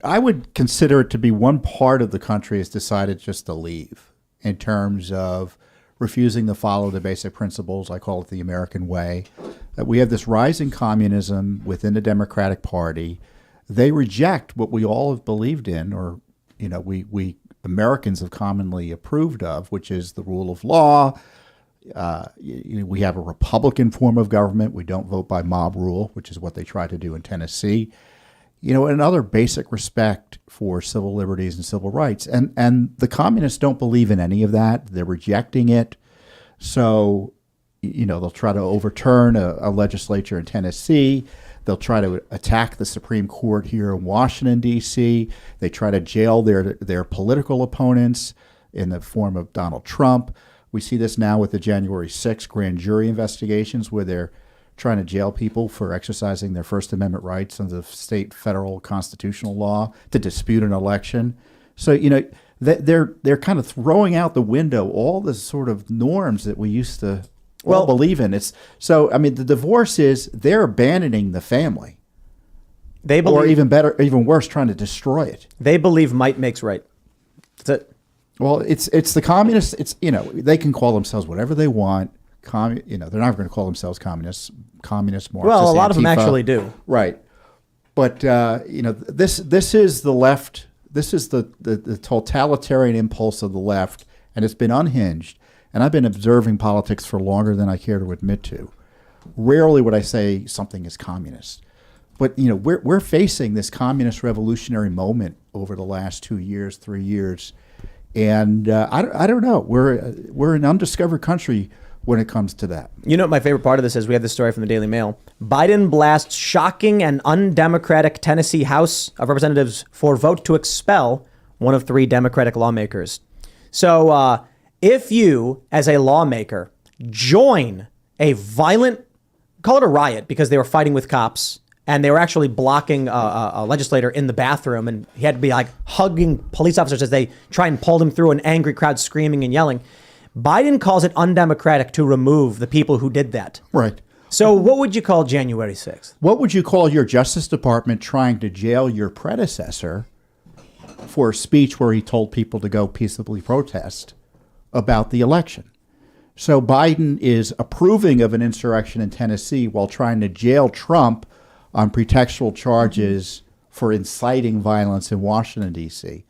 I would consider it to be one part of the country has decided just to leave in terms of refusing to follow the basic principles. I call it the American way. That we have this rising communism within the Democratic Party. They reject what we all have believed in, or we Americans have commonly approved of, which is the rule of law. We have a Republican form of government. We don't vote by mob rule, which is what they try to do in Tennessee. Another basic respect for civil liberties and civil rights. And the communists don't believe in any of that. They're rejecting it. So, they'll try to overturn a legislature in Tennessee. They'll try to attack the Supreme Court here in Washington, D.C. They try to jail their political opponents in the form of Donald Trump. We see this now with the January 6th grand jury investigations, where they're trying to jail people for exercising their First Amendment rights under the state federal constitutional law to dispute an election. So, they're kind of throwing out the window all the sort of norms that we used to believe in. The divorce is they're abandoning the family. They believe, or even better, even worse, trying to destroy it. They believe might makes right. That's it. Well, it's the communists. They can call themselves whatever they want. They're not going to call themselves communists, Marxists. Well, a lot Antifa. of them actually do. Right. But, this is the left. This is the totalitarian impulse of the left, and it's been unhinged. And I've been observing politics for longer than I care to admit to. Rarely would I say something is communist. But, we're facing this communist revolutionary moment over the last 2 years, 3 years. And I don't know. We're an undiscovered country when it comes to that. You know what my favorite part of this is? We have this story from the Daily Mail. Biden blasts shocking and undemocratic Tennessee House of Representatives for vote to expel one of 3 Democratic lawmakers. So if you, as a lawmaker, join a violent, call it a riot, because they were fighting with cops, and they were actually blocking a legislator in the bathroom, and he had to be like hugging police officers as they try and pull him through an angry crowd screaming and yelling. Biden calls it undemocratic to remove the people who did that. Right. So what would you call January 6th? What would you call your Justice Department trying to jail your predecessor for a speech where he told people to go peaceably protest about the election? So Biden is approving of an insurrection in Tennessee while trying to jail Trump on pretextual charges for inciting violence in Washington, D.C.